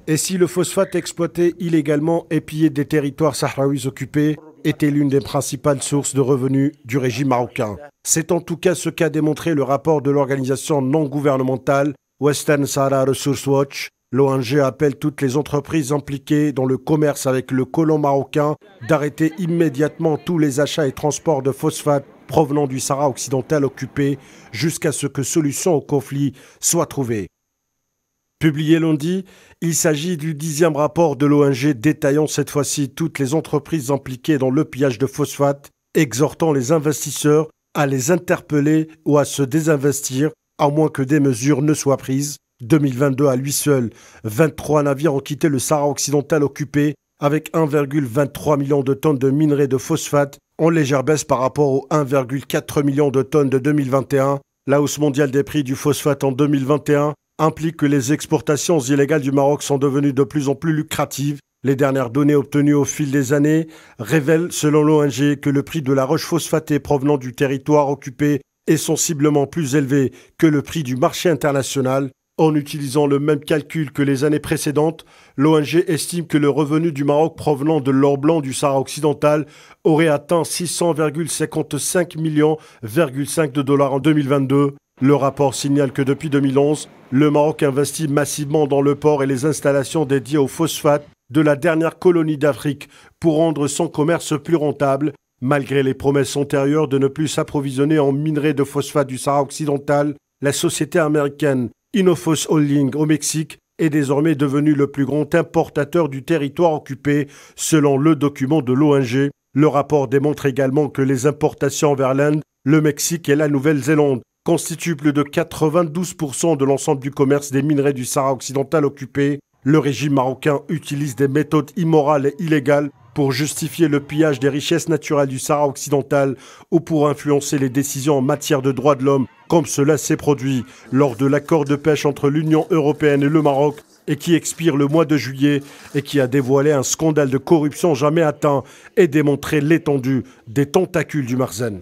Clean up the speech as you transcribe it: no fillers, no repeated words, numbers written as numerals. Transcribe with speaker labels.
Speaker 1: Et si le phosphate exploité illégalement et pillé des territoires sahraouis occupés était l'une des principales sources de revenus du régime marocain. C'est en tout cas ce qu'a démontré le rapport de l'organisation non gouvernementale Western Sahara Resource Watch. L'ONG appelle toutes les entreprises impliquées dans le commerce avec le colon marocain d'arrêter immédiatement tous les achats et transports de phosphate provenant du Sahara occidental occupé jusqu'à ce que solution au conflit soit trouvée. Publié lundi, il s'agit du 10e rapport de l'ONG détaillant cette fois-ci toutes les entreprises impliquées dans le pillage de phosphate, exhortant les investisseurs à les interpeller ou à se désinvestir, à moins que des mesures ne soient prises. 2022 à lui seul, 23 navires ont quitté le Sahara occidental occupé avec 1,23 million de tonnes de minerais de phosphate, en légère baisse par rapport aux 1,4 million de tonnes de 2021. La hausse mondiale des prix du phosphate en 2021 implique que les exportations illégales du Maroc sont devenues de plus en plus lucratives. Les dernières données obtenues au fil des années révèlent, selon l'ONG, que le prix de la roche phosphatée provenant du territoire occupé est sensiblement plus élevé que le prix du marché international. En utilisant le même calcul que les années précédentes, l'ONG estime que le revenu du Maroc provenant de l'or blanc du Sahara occidental aurait atteint 600,55 millions de dollars en 2022. Le rapport signale que depuis 2011, le Maroc investit massivement dans le port et les installations dédiées au phosphate de la dernière colonie d'Afrique pour rendre son commerce plus rentable, malgré les promesses antérieures de ne plus s'approvisionner en minerais de phosphate du Sahara occidental. La société américaine Innophos Holding au Mexique est désormais devenu le plus grand importateur du territoire occupé, selon le document de l'ONG. Le rapport démontre également que les importations vers l'Inde, le Mexique et la Nouvelle-Zélande constituent plus de 92% de l'ensemble du commerce des minerais du Sahara occidental occupé. Le régime marocain utilise des méthodes immorales et illégales pour justifier le pillage des richesses naturelles du Sahara occidental ou pour influencer les décisions en matière de droits de l'homme, comme cela s'est produit lors de l'accord de pêche entre l'Union européenne et le Maroc et qui expire le mois de juillet et qui a dévoilé un scandale de corruption jamais atteint et démontré l'étendue des tentacules du Marzen.